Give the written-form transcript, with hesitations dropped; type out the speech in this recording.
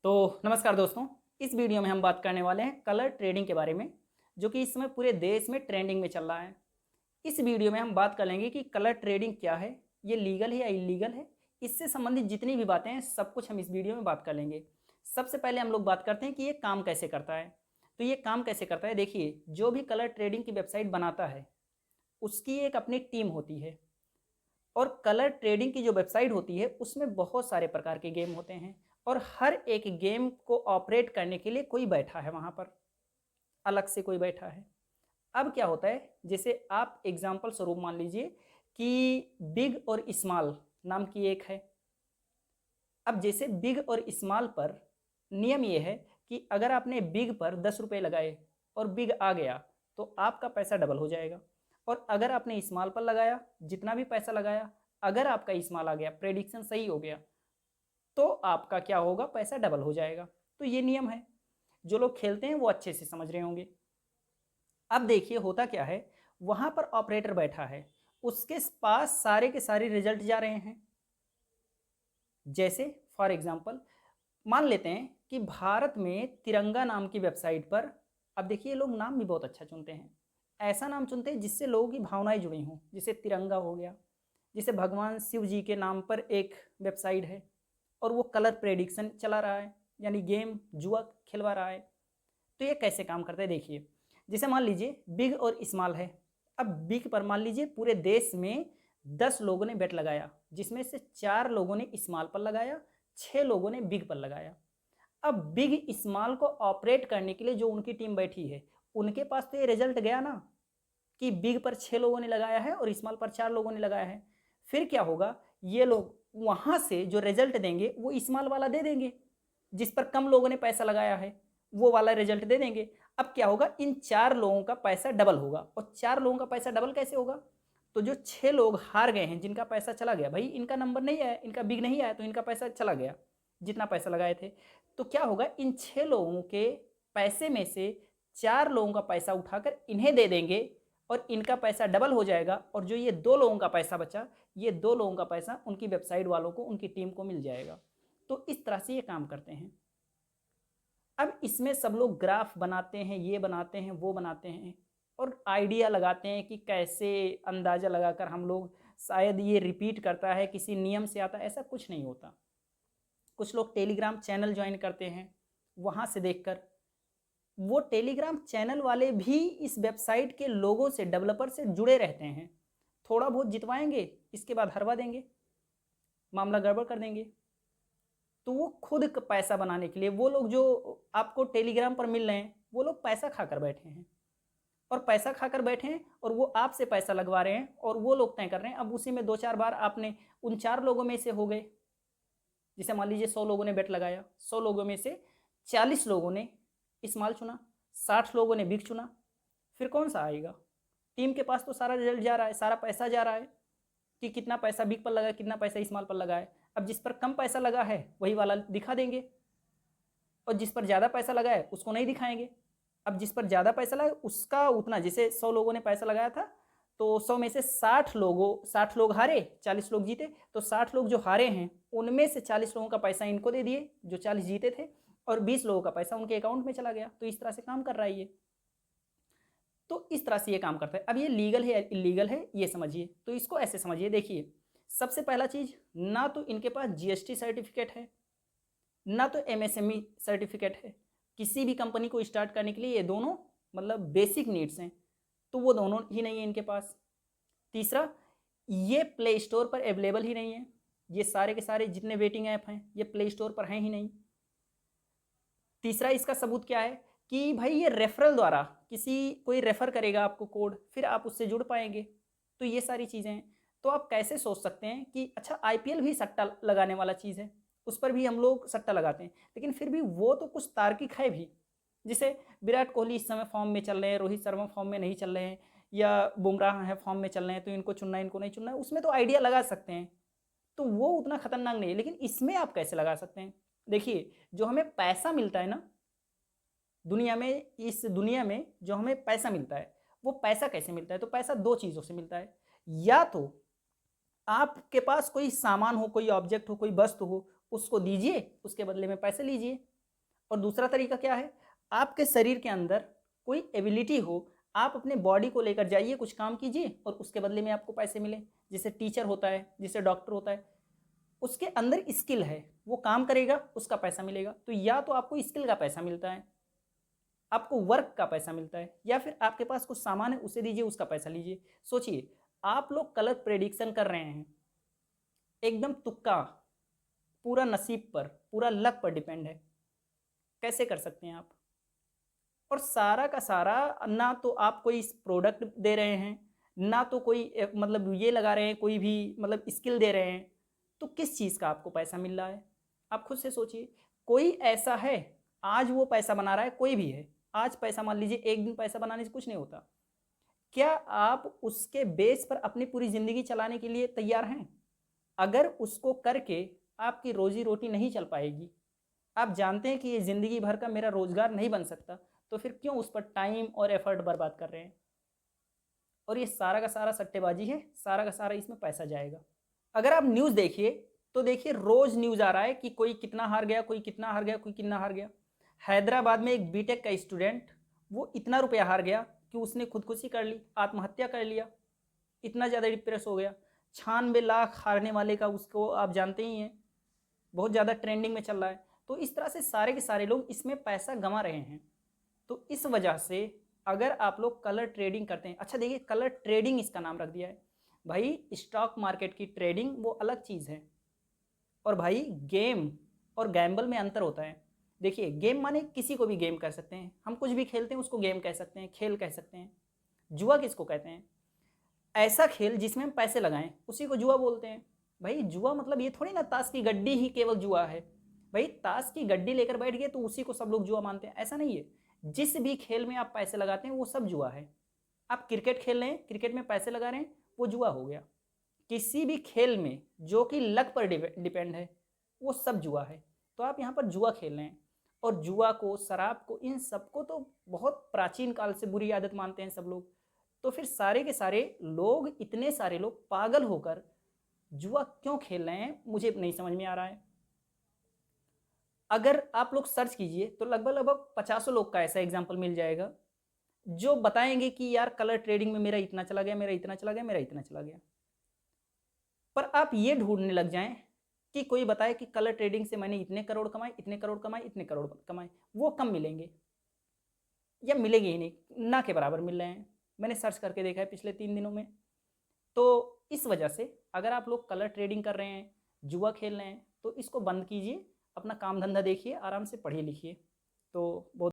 तो नमस्कार दोस्तों, इस वीडियो में हम बात करने वाले हैं कलर ट्रेडिंग के बारे में, जो कि इस समय पूरे देश में ट्रेंडिंग में चल रहा है। इस वीडियो में हम बात कर लेंगे कि कलर ट्रेडिंग क्या है, ये लीगल है या इलीगल है। इससे संबंधित जितनी भी बातें हैं सब कुछ हम इस वीडियो में बात कर लेंगे। सबसे पहले हम लोग बात करते हैं कि ये काम कैसे करता है। तो ये काम कैसे करता है, देखिए, जो भी कलर ट्रेडिंग की वेबसाइट बनाता है उसकी एक अपनी टीम होती है, और कलर ट्रेडिंग की जो वेबसाइट होती है उसमें बहुत सारे प्रकार के गेम होते हैं, और हर एक गेम को ऑपरेट करने के लिए कोई बैठा है वहाँ पर, अलग से कोई बैठा है। अब क्या होता है, जैसे आप एग्जाम्पल स्वरूप मान लीजिए कि बिग और स्मॉल नाम की एक है। अब जैसे बिग और स्मॉल पर नियम ये है कि अगर आपने बिग पर 10 रुपये लगाए और बिग आ गया तो आपका पैसा डबल हो जाएगा, और अगर आपने स्मॉल पर लगाया, जितना भी पैसा लगाया, अगर आपका स्मॉल आ गया, प्रेडिक्शन सही हो गया, तो आपका क्या होगा, पैसा डबल हो जाएगा। तो ये नियम है, जो लोग खेलते हैं वो अच्छे से समझ रहे होंगे। अब देखिए होता क्या है, वहां पर ऑपरेटर बैठा है, उसके पास सारे के सारे रिजल्ट जा रहे हैं। जैसे फॉर एग्जांपल मान लेते हैं कि भारत में तिरंगा नाम की वेबसाइट पर, अब देखिए लोग नाम भी बहुत अच्छा चुनते हैं, ऐसा नाम चुनते हैं जिससे लोगों की भावनाएं जुड़ी हों। जैसे तिरंगा हो गया, जिसे भगवान शिव जी के नाम पर एक वेबसाइट है, और वो कलर प्रेडिक्शन चला रहा है, यानी गेम जुआ खिलवा रहा है। तो ये कैसे काम करता है, देखिए, जैसे मान लीजिए बिग और स्मॉल है। अब बिग पर मान लीजिए पूरे देश में 10 लोगों ने बेट लगाया, जिसमें से 4 लोगों ने स्मॉल पर लगाया, 6 लोगों ने बिग पर लगाया। अब बिग स्मॉल को ऑपरेट करने के लिए जो उनकी टीम बैठी है, उनके पास तो ये रिजल्ट गया ना कि बिग पर 6 लोगों ने लगाया है और स्मॉल पर 4 लोगों ने लगाया है। फिर क्या होगा, ये लोग वहां से जो रिजल्ट देंगे वो स्मॉल वाला दे देंगे, जिस पर कम लोगों ने पैसा लगाया है वो वाला रिजल्ट दे देंगे। अब क्या होगा, इन 4 लोगों का पैसा डबल होगा। और 4 लोगों का पैसा डबल कैसे होगा, तो जो 6 लोग हार गए हैं, जिनका पैसा चला गया, भाई इनका नंबर नहीं आया, इनका बिग नहीं आया, तो इनका पैसा चला गया जितना पैसा लगाए थे। तो क्या होगा, इन 6 लोगों के पैसे में से 4 लोगों का पैसा उठाकर इन्हें दे देंगे, और इनका पैसा डबल हो जाएगा। और जो ये 2 लोगों का पैसा बचा, ये 2 लोगों का पैसा उनकी वेबसाइट वालों को, उनकी टीम को मिल जाएगा। तो इस तरह से ये काम करते हैं। अब इसमें सब लोग ग्राफ बनाते हैं, ये बनाते हैं, वो बनाते हैं, और आइडिया लगाते हैं कि कैसे अंदाज़ा लगाकर हम लोग, शायद ये रिपीट करता है, किसी नियम से आता है, ऐसा कुछ नहीं होता। कुछ लोग टेलीग्राम चैनल ज्वाइन करते हैं, वहाँ से देखकर, वो टेलीग्राम चैनल वाले भी इस वेबसाइट के लोगों से, डेवलपर से जुड़े रहते हैं। थोड़ा बहुत जितवाएंगे, इसके बाद हरवा देंगे, मामला गड़बड़ कर देंगे। तो वो खुद पैसा बनाने के लिए, वो लोग जो आपको टेलीग्राम पर मिल रहे हैं, वो लोग पैसा खाकर बैठे हैं, और पैसा खाकर बैठे हैं, और वो आपसे पैसा लगवा रहे हैं, और वो लोग तय कर रहे हैं। अब उसी में 2-4 बार आपने उन 4 लोगों में से हो गए, जैसे मान लीजिए 100 लोगों ने बेट लगाया, 100 लोगों में से 40 लोगों ने स्मॉल चुना, 60 लोगों ने बिग चुना, फिर कौन सा आएगा। टीम के पास तो सारा रिजल्ट जा रहा है, सारा पैसा जा रहा है कि कितना पैसा बिग पर लगा है, कितना पैसा स्मॉल पर लगा है। अब जिस पर कम पैसा लगा है वही वाला दिखा देंगे, और जिस पर ज़्यादा पैसा लगा है उसको नहीं दिखाएंगे। अब जिस पर ज़्यादा पैसा लगा उसका उतना, जैसे 100 लोगों ने पैसा लगाया था, तो 100 में से 60 लोग हारे, 40 लोग जीते। तो 60 लोग जो हारे हैं उनमें से 40 लोगों का पैसा इनको दे दिए जो 40 जीते थे, और 20 लोगों का पैसा उनके अकाउंट में चला गया। तो इस तरह से काम कर रहा है ये। तो इस तरह से ये काम करता है। अब ये लीगल है या इलीगल है ये समझिए। तो इसको ऐसे समझिए, देखिए, सबसे पहला चीज, ना तो इनके पास जीएसटी सर्टिफिकेट है, ना तो एमएसएमई सर्टिफिकेट है। किसी भी कंपनी को स्टार्ट करने के लिए ये दोनों मतलब बेसिक नीड्स हैं, तो वो दोनों ही नहीं है इनके पास। तीसरा, ये प्ले स्टोर पर अवेलेबल ही नहीं है। ये सारे के सारे जितने वेटिंग ऐप हैं ये प्ले स्टोर पर हैं ही नहीं। तीसरा इसका सबूत क्या है कि भाई ये रेफरल द्वारा, किसी कोई रेफर करेगा आपको कोड, फिर आप उससे जुड़ पाएंगे। तो ये सारी चीज़ें हैं। तो आप कैसे सोच सकते हैं कि अच्छा आईपीएल भी सट्टा लगाने वाला चीज़ है, उस पर भी हम लोग सट्टा लगाते हैं, लेकिन फिर भी वो तो कुछ तार्किक है भी। जैसे विराट कोहली इस समय फॉर्म में चल रहे हैं, रोहित शर्मा फॉर्म में नहीं चल रहे हैं, या बुमराह है फॉर्म में चल रहे हैं, तो इनको चुनना है इनको नहीं चुनना है, उसमें तो आइडिया लगा सकते हैं। तो वो उतना खतरनाक नहीं है, लेकिन इसमें आप कैसे लगा सकते हैं। देखिए, जो हमें पैसा मिलता है ना दुनिया में, इस दुनिया में जो हमें पैसा मिलता है, वो पैसा कैसे मिलता है, तो पैसा दो चीज़ों से मिलता है। या तो आपके पास कोई सामान हो, कोई ऑब्जेक्ट हो, कोई वस्तु हो, उसको दीजिए, उसके बदले में पैसे लीजिए। और दूसरा तरीका क्या है, आपके शरीर के अंदर कोई एबिलिटी हो, आप अपने बॉडी को लेकर जाइए, कुछ काम कीजिए और उसके बदले में आपको पैसे मिले। जैसे टीचर होता है, जैसे डॉक्टर होता है, उसके अंदर स्किल है, वो काम करेगा, उसका पैसा मिलेगा। तो या तो आपको स्किल का पैसा मिलता है, आपको वर्क का पैसा मिलता है, या फिर आपके पास कुछ सामान है उसे दीजिए, उसका पैसा लीजिए। सोचिए, आप लोग कलर प्रेडिक्शन कर रहे हैं, एकदम तुक्का, पूरा नसीब पर, पूरा लक पर डिपेंड है, कैसे कर सकते हैं आप? और सारा का सारा, ना तो आप कोई प्रोडक्ट दे रहे हैं, ना तो कोई मतलब ये लगा रहे हैं, कोई भी मतलब स्किल दे रहे हैं, तो किस चीज़ का आपको पैसा मिल रहा है? आप खुद से सोचिए। कोई ऐसा है आज वो पैसा बना रहा है, कोई भी है आज पैसा, मान लीजिए एक दिन पैसा बनाने से कुछ नहीं होता, क्या आप उसके बेस पर अपनी पूरी ज़िंदगी चलाने के लिए तैयार हैं? अगर उसको करके आपकी रोजी रोटी नहीं चल पाएगी, आप जानते हैं कि ये ज़िंदगी भर का मेरा रोजगार नहीं बन सकता, तो फिर क्यों उस पर टाइम और एफर्ट बर्बाद कर रहे हैं? और ये सारा का सारा सट्टेबाजी है, सारा का सारा इसमें पैसा जाएगा। अगर आप न्यूज़ देखिए तो देखिए, रोज न्यूज़ आ रहा है कि कोई कितना हार गया, कोई कितना हार गया, कोई कितना हार गया। हैदराबाद में एक बीटेक का स्टूडेंट, वो इतना रुपया हार गया कि उसने खुदकुशी कर ली, आत्महत्या कर लिया, इतना ज़्यादा डिप्रेस हो गया। 96 लाख हारने वाले का, उसको आप जानते ही हैं, बहुत ज़्यादा ट्रेंडिंग में चल रहा है। तो इस तरह से सारे के सारे लोग इसमें पैसा गंवा रहे हैं। तो इस वजह से अगर आप लोग कलर ट्रेडिंग करते हैं, अच्छा देखिए, कलर ट्रेडिंग इसका नाम रख दिया है भाई, स्टॉक मार्केट की ट्रेडिंग वो अलग चीज़ है। और भाई गेम और गैम्बल में अंतर होता है। देखिए, गेम माने किसी को भी गेम कर सकते हैं, हम कुछ भी खेलते हैं उसको गेम कह सकते हैं, खेल कह सकते हैं। जुआ किसको कहते हैं? ऐसा खेल जिसमें हम पैसे लगाएं उसी को जुआ बोलते हैं। भाई जुआ मतलब ये थोड़ी ना ताश की गड्डी ही केवल जुआ है। भाई ताश की गड्डी लेकर बैठ गए तो उसी को सब लोग जुआ मानते हैं, ऐसा नहीं है। जिस भी खेल में आप पैसे लगाते हैं वो सब जुआ है। आप क्रिकेट खेल रहे हैं, क्रिकेट में पैसे लगा रहे हैं, वो जुआ हो गया। किसी भी खेल में जो कि लक पर डिपेंड है, वो सब जुआ है। तो आप यहाँ पर जुआ खेल रहे हैं। और जुआ को, शराब को, इन सबको तो बहुत प्राचीन काल से बुरी आदत मानते हैं सब लोग। तो फिर सारे के सारे लोग, इतने सारे लोग पागल होकर जुआ क्यों खेल रहे हैं, मुझे नहीं समझ में आ रहा है। अगर आप लोग सर्च कीजिए तो लगभग लगभग 50 लोग का ऐसा एग्जाम्पल मिल जाएगा जो बताएंगे कि यार कलर ट्रेडिंग में मेरा इतना चला गया, मेरा इतना चला गया, मेरा इतना चला गया। पर आप ये ढूंढने लग जाएं कि कोई बताए कि कलर ट्रेडिंग से मैंने इतने करोड़ कमाए, इतने करोड़ कमाए, इतने करोड़ कमाए, वो कम मिलेंगे या मिलेंगे ही नहीं, ना के बराबर मिल रहे हैं। मैंने सर्च करके देखा है पिछले 3 दिनों में। तो इस वजह से अगर आप लोग कलर ट्रेडिंग कर रहे हैं, जुआ खेल रहे हैं, तो इसको बंद कीजिए, अपना काम धंधा देखिए, आराम से पढ़िए लिखिए। तो बहुत